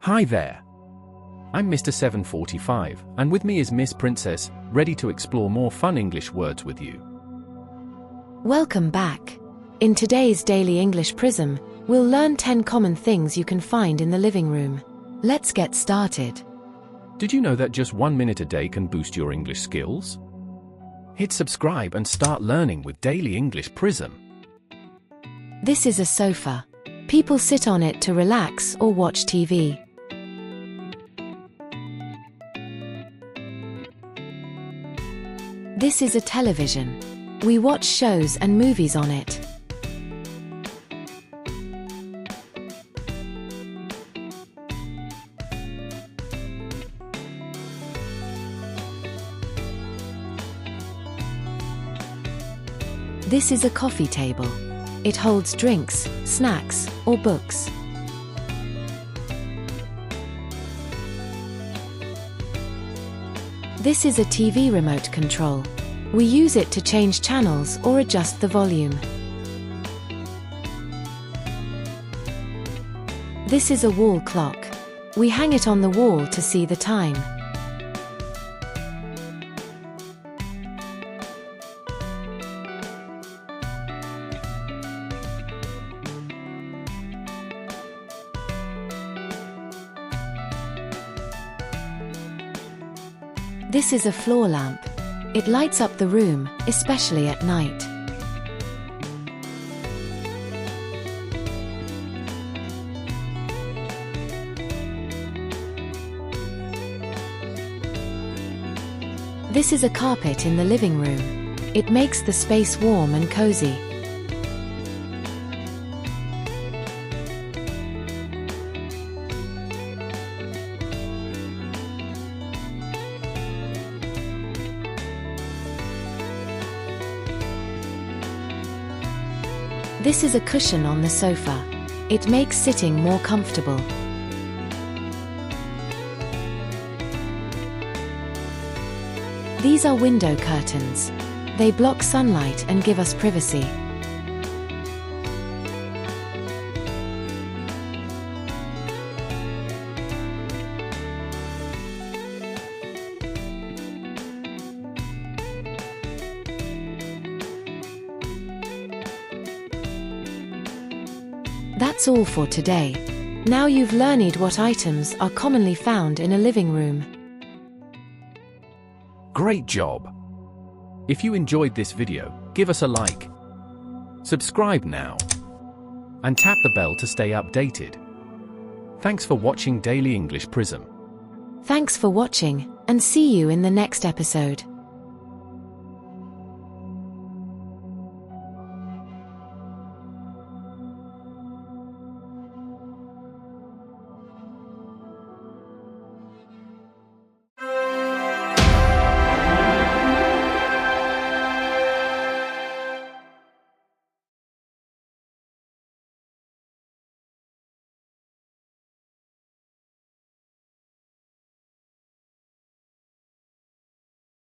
Hi there. I'm Mr. 745, and with me is Miss Princess, ready to explore more fun English words with you. Welcome back. In today's Daily English Prism, we'll learn 10 common things you can find in the living room. Let's get started. Did you know that just 1 minute a day can boost your English skills? Hit subscribe and start learning with Daily English Prism. This is a sofa. People sit on it to relax or watch TV. This is a television. We watch shows and movies on it. This is a coffee table. It holds drinks, snacks, or books. This is a TV remote control. We use it to change channels or adjust the volume. This is a wall clock. We hang it on the wall to see the time. This is a floor lamp. It lights up the room, especially at night. This is a carpet in the living room. It makes the space warm and cozy. This is a cushion on the sofa. It makes sitting more comfortable. These are window curtains. They block sunlight and give us privacy. That's all for today. Now you've learned what items are commonly found in a living room. Great job! If you enjoyed this video, give us a like. Subscribe now. And tap the bell to stay updated. Thanks for watching Daily English Prism. Thanks for watching, and see you in the next episode.